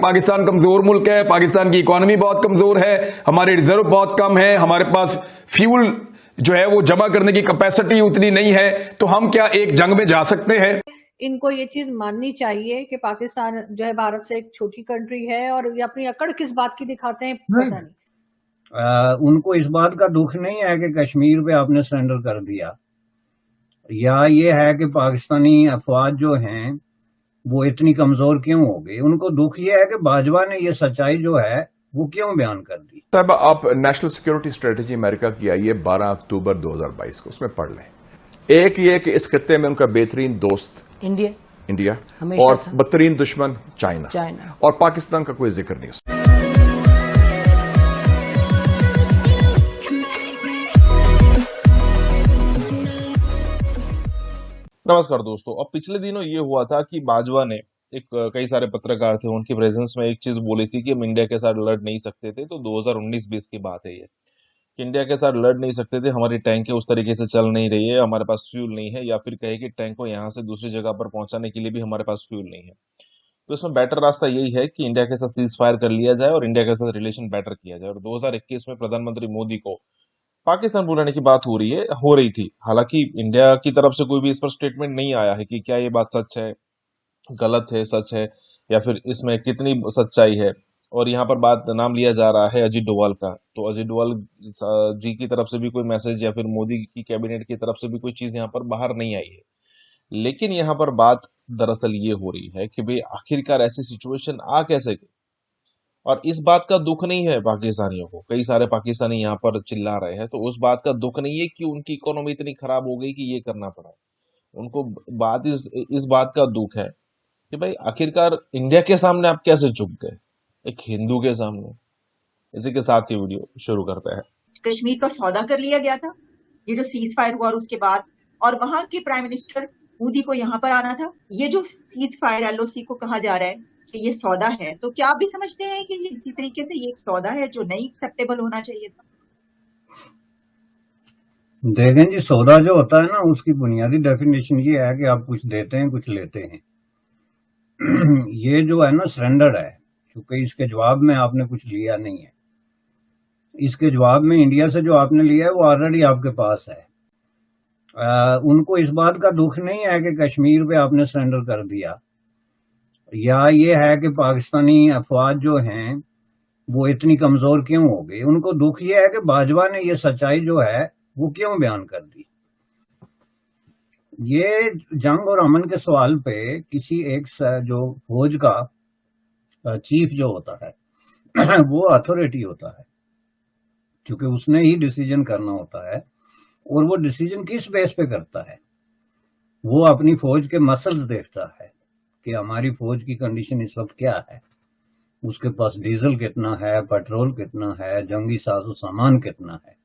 پاکستان کمزور ملک ہے, پاکستان کی اکانومی بہت کمزور ہے, ہمارے ریزرو بہت کم ہے, ہمارے پاس فیول جو ہے وہ جمع کرنے کی کیپیسٹی اتنی نہیں ہے, تو ہم کیا ایک جنگ میں جا سکتے ہیں؟ ان کو یہ چیز ماننی چاہیے کہ پاکستان جو ہے بھارت سے ایک چھوٹی کنٹری ہے, اور یہ اپنی اکڑ کس بات کی دکھاتے ہیں پتہ نہیں. ان کو اس بات کا دکھ نہیں ہے کہ کشمیر پہ آپ نے سرنڈر کر دیا, یا یہ ہے کہ پاکستانی افواج جو ہیں وہ اتنی کمزور کیوں ہو گئی. ان کو دکھ یہ ہے کہ باجوہ نے یہ سچائی جو ہے وہ کیوں بیان کر دی. صاحب آپ نیشنل سیکیورٹی اسٹریٹجی امریکہ کی آئی ہے 12 اکتوبر 2022 کو, اس میں پڑھ لیں. ایک یہ کہ اس خطے میں ان کا بہترین دوست انڈیا اور بدترین دشمن چائنا, اور پاکستان کا کوئی ذکر نہیں اس میں. نمسکار دوستو, اب پچھلے دنوں یہ ہوا تھا کہ باجوہ نے کئی سارے پترکار تھے, ان کی پریزنس میں ایک چیز بولی تھی کہ ہم انڈیا کے ساتھ لڑ نہیں سکتے تھے. تو 2019-20 کی بات ہے یہ, کہ انڈیا کے ساتھ لڑ نہیں سکتے تھے, ہماری ٹینکیں اس طریقے سے چل نہیں رہی ہے, ہمارے پاس فیول نہیں ہے, یا پھر کہے کہ ٹینک کو یہاں سے دوسری جگہ پر پہنچانے کے لیے بھی ہمارے پاس فیول نہیں ہے. تو اس میں بیٹر راستہ یہی ہے کہ انڈیا کے ساتھ سیز فائر کر لیا جائے اور انڈیا کے ساتھ ریلیشن بیٹر کیا جائے. اور 2021 میں پردھان منتری مودی کو پاکستان بلانے کی بات ہو رہی تھی. حالانکہ انڈیا کی طرف سے کوئی بھی اس پر سٹیٹمنٹ نہیں آیا ہے کہ کیا یہ بات سچ ہے, غلط ہے, سچ ہے, یا پھر اس میں کتنی سچائی ہے. اور یہاں پر بات نام لیا جا رہا ہے اجیت ڈووال کا, تو اجیت ڈووال جی کی طرف سے بھی کوئی میسج یا پھر مودی کی کیبنٹ کی طرف سے بھی کوئی چیز یہاں پر باہر نہیں آئی ہے. لیکن یہاں پر بات دراصل یہ ہو رہی ہے کہ بھئی آخرکار ایسی سچویشن آ کیسے گئی, اور اس بات کا دکھ نہیں ہے پاکستانیوں کو. کئی سارے پاکستانی یہاں پر چلا رہے ہیں, تو اس بات کا دکھ نہیں ہے کہ ان کی اکانومی اتنی خراب ہو گئی کہ یہ کرنا پڑا. ان کو اس بات کا دکھ ہے کہ بھئی آخرکار انڈیا کے سامنے آپ کیسے جھک گئے, ایک ہندو کے سامنے. اسی کے ساتھ یہ ویڈیو شروع کرتا ہے. کشمیر کا سودا کر لیا گیا تھا یہ جو سیز فائر ہوا, اور اس کے بعد اور وہاں کے پرائم منسٹر مودی کو یہاں پر آنا تھا. یہ جو سیز فائر LOC کو کہا جا رہا ہے کہ یہ سودا ہے, تو کیا آپ بھی سمجھتے ہیں کہ یہ اسی طریقے سے یہ ایک سودا ہے جو نہیں ایکسیپٹیبل ہونا چاہیے تھا؟ دیکھیں جی, سودا جو ہوتا ہے نا, اس کی بنیادی ڈیفینیشن یہ ہے کہ آپ کچھ دیتے ہیں کچھ لیتے ہیں. یہ جو ہے نا سرنڈر ہے, کیونکہ اس کے جواب میں آپ نے کچھ لیا نہیں ہے. اس کے جواب میں انڈیا سے جو آپ نے لیا ہے وہ آلریڈی آپ کے پاس ہے. ان کو اس بات کا دکھ نہیں ہے کہ کشمیر پہ آپ نے سرنڈر کر دیا, یا یہ ہے کہ پاکستانی افواج جو ہیں وہ اتنی کمزور کیوں ہو گئی. ان کو دکھ یہ ہے کہ باجوہ نے یہ سچائی جو ہے وہ کیوں بیان کر دی. یہ جنگ اور امن کے سوال پہ کسی ایک جو فوج کا چیف جو ہوتا ہے وہ اتھارٹی ہوتا ہے, کیونکہ اس نے ہی ڈیسیجن کرنا ہوتا ہے. اور وہ ڈیسیجن کس بیس پہ کرتا ہے؟ وہ اپنی فوج کے مسلز دیکھتا ہے کہ ہماری فوج کی کنڈیشن اس وقت کیا ہے, اس کے پاس ڈیزل کتنا ہے, پیٹرول کتنا ہے, جنگی ساز و سامان کتنا ہے.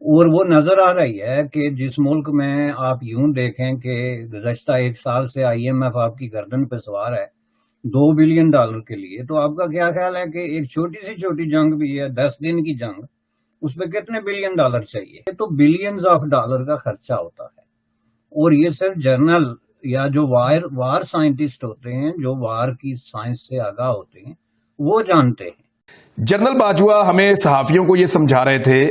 اور وہ نظر آ رہی ہے کہ جس ملک میں آپ یوں دیکھیں کہ گزشتہ 1 سال سے IMF آپ کی گردن پہ سوار ہے $2 بلین کے لیے, تو آپ کا کیا خیال ہے کہ ایک چھوٹی سی چھوٹی جنگ بھی ہے, 10 دن کی جنگ, اس پہ کتنے $1 بلین چاہیے؟ تو بلینز آف ڈالر کا خرچہ ہوتا ہے. اور یہ صرف جنرل یا جو وار سائنٹسٹ ہوتے ہیں, جو وار کی سائنس سے آگاہ ہوتے ہیں, وہ جانتے ہیں. جنرل باجوہ ہمیں صحافیوں کو یہ سمجھا رہے تھے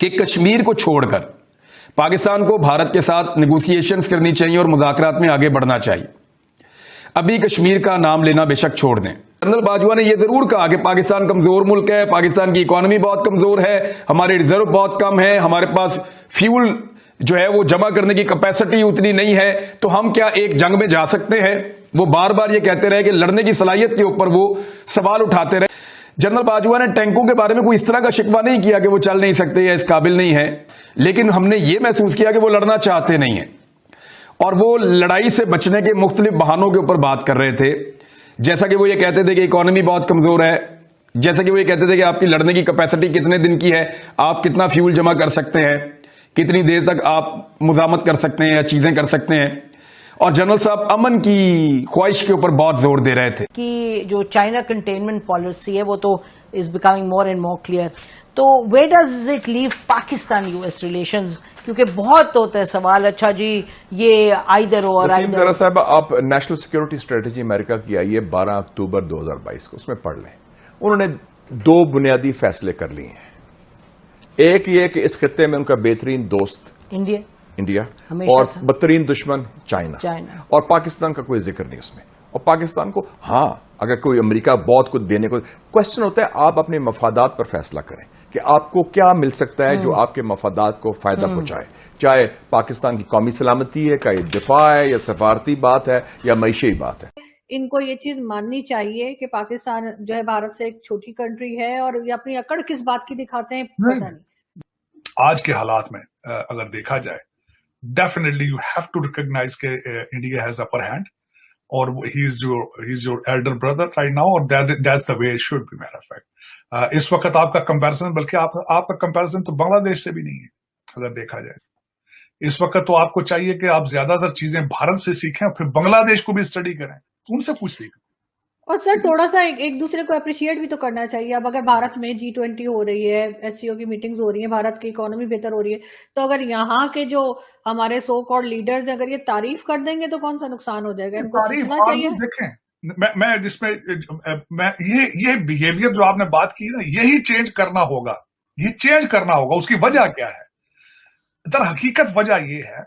کہ کشمیر کو چھوڑ کر پاکستان کو بھارت کے ساتھ نیگوسیشنز کرنی چاہیے اور مذاکرات میں آگے بڑھنا چاہیے. ابھی کشمیر کا نام لینا بے شک چھوڑ دیں. جنرل باجوہ نے یہ ضرور کہا کہ پاکستان کمزور ملک ہے, پاکستان کی اکانومی بہت کمزور ہے, ہمارے ریزرو بہت کم ہے, ہمارے پاس فیول جو ہے وہ جمع کرنے کی کیپیسٹی اتنی نہیں ہے, تو ہم کیا ایک جنگ میں جا سکتے ہیں. وہ بار بار یہ کہتے رہے کہ لڑنے کی صلاحیت کے اوپر وہ سوال اٹھاتے رہے. جنرل باجوہ نے ٹینکوں کے بارے میں کوئی اس طرح کا شکوہ نہیں کیا کہ وہ چل نہیں سکتے یا اس قابل نہیں ہے, لیکن ہم نے یہ محسوس کیا کہ وہ لڑنا چاہتے نہیں ہیں, اور وہ لڑائی سے بچنے کے مختلف بہانوں کے اوپر بات کر رہے تھے. جیسا کہ وہ یہ کہتے تھے کہ اکانومی بہت کمزور ہے, جیسا کہ وہ یہ کہتے تھے کہ آپ کی لڑنے کی کیپیسٹی کتنے دن کی ہے, آپ کتنا فیول جمع کر سکتے ہیں, کتنی دیر تک آپ مزاحمت کر سکتے ہیں یا چیزیں کر سکتے ہیں. اور جنرل صاحب امن کی خواہش کے اوپر بہت زور دے رہے تھے کہ جو چائنا کنٹینمنٹ پالیسی ہے وہ تو is becoming more and more clear. تو where does it leave Pakistan US relations? کیونکہ بہت ہوتا ہے سوال، اچھا جی یہ آئیدر ہو اور وسیم آئیدر ذرا صاحب، آپ نیشنل سیکیورٹی اسٹریٹجی امریکہ کی آئی ہے 12 اکتوبر 2022 کو، اس میں پڑھ لیں. انہوں نے 2 بنیادی فیصلے کر لیے ہیں. ایک یہ کہ اس خطے میں ان کا بہترین دوست انڈیا اور بدترین دشمن چائنا، اور پاکستان کا کوئی ذکر نہیں اس میں. اور پاکستان کو ہاں اگر کوئی امریکہ بہت کچھ دینے کو، کوشچن ہوتا ہے آپ اپنے مفادات پر فیصلہ کریں کہ آپ کو کیا مل سکتا ہے جو آپ کے مفادات کو فائدہ پہنچائے، چاہے پاکستان کی قومی سلامتی ہے، کا دفاع ہے، یا سفارتی بات ہے، یا معیشی بات ہے. ان کو یہ چیز ماننی چاہیے کہ پاکستان جو ہے بھارت سے ایک چھوٹی کنٹری ہے، اور یہ اپنی اکڑ کس بات کی دکھاتے ہیں پتہ نہیں. آج کے حالات میں اگر دیکھا جائے definitely you have to recognise کہ انڈیا ہیز اپر ہینڈ، اور he is your elder brother right now, اور that's the way it should be. میرا فیکٹ اس وقت آپ کا کمپیرزن، بلکہ آپ کا کمپیرزن تو بنگلہ دیش سے بھی نہیں ہے اگر دیکھا جائے. اس وقت تو آپ کو چاہیے کہ آپ زیادہ تر چیزیں بھارت سے سیکھیں، پھر بنگلہ دیش کو بھی اسٹڈی کریں، ان سے کچھ سیکھیں. اور سر تھوڑا سا ایک دوسرے کو اپریشیٹ بھی تو کرنا چاہیے. اب اگر بھارت میں G20 ہو رہی ہے، SCO کی میٹنگز ہو رہی ہیں، بھارت کی اکانومی بہتر ہو رہی ہے، تو اگر یہاں کے جو ہمارے سو کالڈ لیڈرز ہیں اگر یہ تعریف کر دیں گے تو کون سا نقصان ہو جائے گا؟ ان کو سیکھنا چاہیے. دیکھیں میں جس میں یہ بیہیویئر جو آپ نے بات کی نا، یہی چینج کرنا ہوگا. یہ چینج کرنا ہوگا. اس کی وجہ کیا ہے؟ در حقیقت وجہ یہ ہے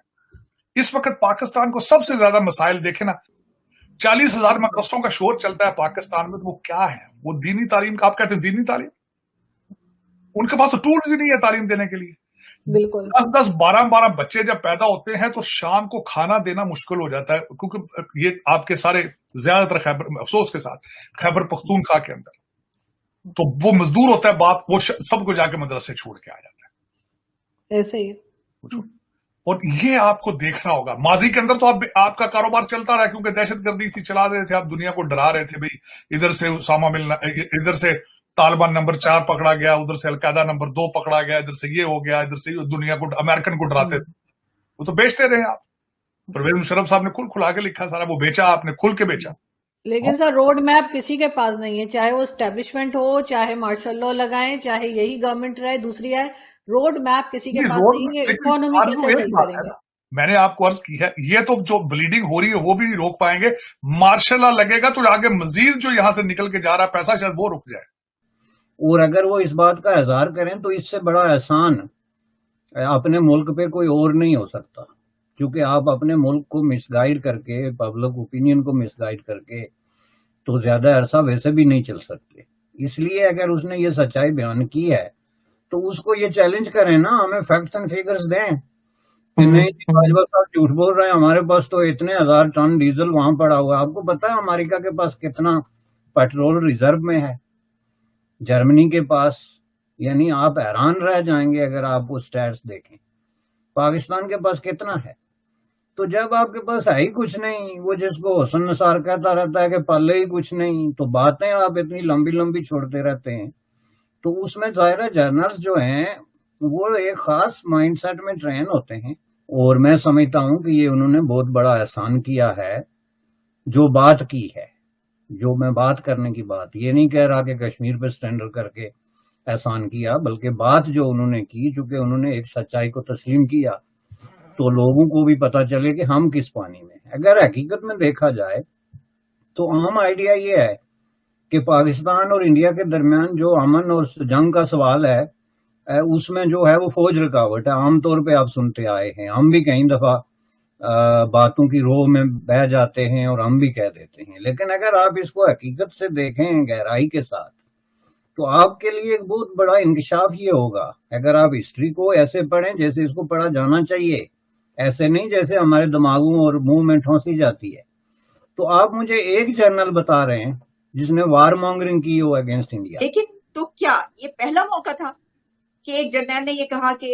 اس وقت پاکستان کو سب سے زیادہ مسائل دیکھیں نا، 40,000 مدرسوں کا شور چلتا ہے پاکستان میں، تو وہ کیا ہے؟ وہ دینی تعلیم کا، آپ کہتے ہیں دینی تعلیم، ان کے پاس تو ٹولز ہی نہیں ہے تعلیم دینے کے لیے. بالکل 10 12 بچے جب پیدا ہوتے ہیں تو شام کو کھانا دینا مشکل ہو جاتا ہے، کیونکہ یہ آپ کے سارے زیادہ تر افسوس کے ساتھ خیبر پختونخوا کے اندر تو وہ مزدور ہوتا ہے باپ، وہ سب کو جا کے مدرسے چھوڑ کے آ جاتا ہے. ایسے ہی. اور یہ آپ کو دیکھنا ہوگا. ماضی کے اندر تو آپ کا کاروبار چلتا رہا، کیونکہ دہشت گردی تھی، چلا رہے تھے، آپ دنیا کو ڈرا رہے تھے. بھائی ادھر سے اسامہ ملنا، ادھر سے طالبان نمبر 4 پکڑا گیا، ادھر سے القاعدہ نمبر 2 پکڑا گیا، ادھر سے یہ ہو گیا، ادھر سے دنیا کو امریکن کو ڈراتے تھے. وہ تو بیچتے رہے آپ. پرویز مشرف صاحب نے کھلا کے لکھا سارا، وہ بیچا، آپ نے کھل کے بیچا. لیکن سر روڈ میپ کسی کے پاس نہیں ہے، چاہے وہ اسٹیبلشمنٹ ہو، چاہے مارشل لا لگائیں، چاہے یہی گورنمنٹ رہے دوسری آئے، روڈ میپ کسی کے پاس نہیں ہے. اکانومی کیسے صحیح کریں گے؟ میں نے آپ کو عرض کی ہے، یہ تو جو بلیڈنگ ہو رہی ہے وہ بھی نہیں روک پائیں گے. مارشل لا لگے گا تو آگے مزید جو یہاں سے نکل کے جا رہا ہے پیسہ، شاید وہ رک جائے. اور اگر وہ اس بات کا اظہار کریں تو اس سے بڑا احسان اپنے ملک پہ کوئی اور نہیں ہو سکتا، کیونکہ آپ اپنے ملک کو مس گائیڈ کر کے، پبلک اوپینین کو مس گائیڈ کر کے تو زیادہ عرصہ ویسے بھی نہیں چل سکتے. اس لیے اگر اس نے یہ سچائی بیان کی ہے تو اس کو یہ چیلنج کریں نا، ہمیں فیکٹس اینڈ فیگرز دیں کہ نہیں باجوہ صاحب جھوٹ بول رہے ہیں، ہمارے پاس تو اتنے 1000 ٹن ڈیزل وہاں پڑا ہوا. آپ کو پتا ہے امریکہ کے پاس کتنا پیٹرول ریزرو میں ہے، جرمنی کے پاس، یعنی آپ حیران رہ جائیں گے اگر آپ وہ سٹیٹس دیکھیں. پاکستان کے پاس کتنا ہے؟ تو جب آپ کے پاس ہے ہی کچھ نہیں، وہ جس کو حسن نثار کہتا رہتا ہے کہ پلے ہی کچھ نہیں، تو باتیں آپ اتنی لمبی لمبی چھوڑتے رہتے ہیں. تو اس میں ظاہر جرنلز جو ہیں وہ ایک خاص مائنڈ سیٹ میں ٹرین ہوتے ہیں، اور میں سمجھتا ہوں کہ یہ انہوں نے بہت بڑا احسان کیا ہے جو بات کی ہے. جو میں بات کرنے کی بات یہ نہیں کہہ رہا کہ کشمیر پہ سٹینڈر کر کے احسان کیا، بلکہ بات جو انہوں نے کی، چونکہ انہوں نے ایک سچائی کو تسلیم کیا تو لوگوں کو بھی پتا چلے کہ ہم کس پانی میں ہیں. اگر حقیقت میں دیکھا جائے تو عام آئیڈیا یہ ہے کہ پاکستان اور انڈیا کے درمیان جو امن اور جنگ کا سوال ہے، اس میں جو ہے وہ فوج رکاوٹ ہے. عام طور پہ آپ سنتے آئے ہیں، ہم بھی کئی دفعہ باتوں کی روح میں بہ جاتے ہیں اور ہم بھی کہہ دیتے ہیں. لیکن اگر آپ اس کو حقیقت سے دیکھیں گہرائی کے ساتھ تو آپ کے لیے ایک بہت بڑا انکشاف یہ ہوگا. اگر آپ ہسٹری کو ایسے پڑھیں جیسے اس کو پڑھا جانا چاہیے، ایسے نہیں جیسے ہمارے دماغوں اور منہ میں ٹھونسی جاتی ہے. تو آپ مجھے ایک جرنل بتا رہے ہیں جس نے وار مانگرنگ کی ہو اگینسٹ انڈیا. لیکن تو کیا یہ پہلا موقع تھا کہ ایک جرنیل نے یہ کہا کہ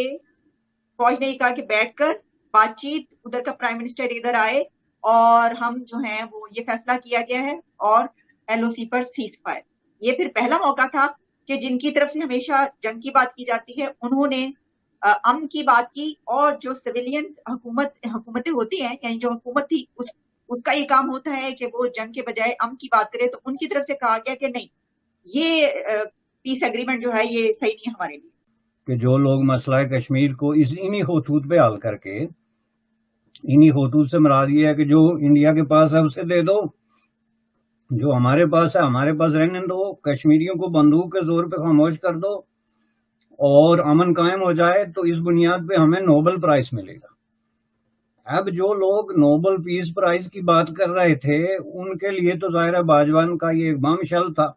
فوج نے یہ کہا کہ بیٹھ کر بات چیت، ادھر کا پرائم منسٹر ادھر آئے اور ہم جو ہیں وہ یہ فیصلہ کیا گیا ہے اور LOC پر سیز فائر؟ یہ پھر پہلا موقع تھا کہ جن کی طرف سے ہمیشہ جنگ کی بات کی جاتی ہے انہوں نے امن کی بات کی، اور جو سویلینز حکومتیں ہوتی ہیں، یعنی جو حکومت تھی اس کا یہ کام ہوتا ہے کہ وہ جنگ کے بجائے امن کی بات کرے. تو ان کی طرف سے کہا گیا کہ نہیں، یہ پیس ایگریمنٹ جو ہے یہ صحیح نہیں ہے ہمارے لیے. کہ جو لوگ مسئلہ کشمیر کو انہی خطوط پہ حل کر کے، انہی خطوط سے مراد یہ ہے کہ جو انڈیا کے پاس ہے اسے دے دو، جو ہمارے پاس ہے ہمارے پاس رہنے دو، کشمیریوں کو بندوق کے زور پہ خاموش کر دو اور امن قائم ہو جائے، تو اس بنیاد پہ ہمیں نوبل پرائز ملے گا۔ اب جو لوگ نوبل پیس پرائز کی بات کر رہے تھے ان کے لیے تو ظاہر ہے باجوان کا یہ ایک بم شل تھا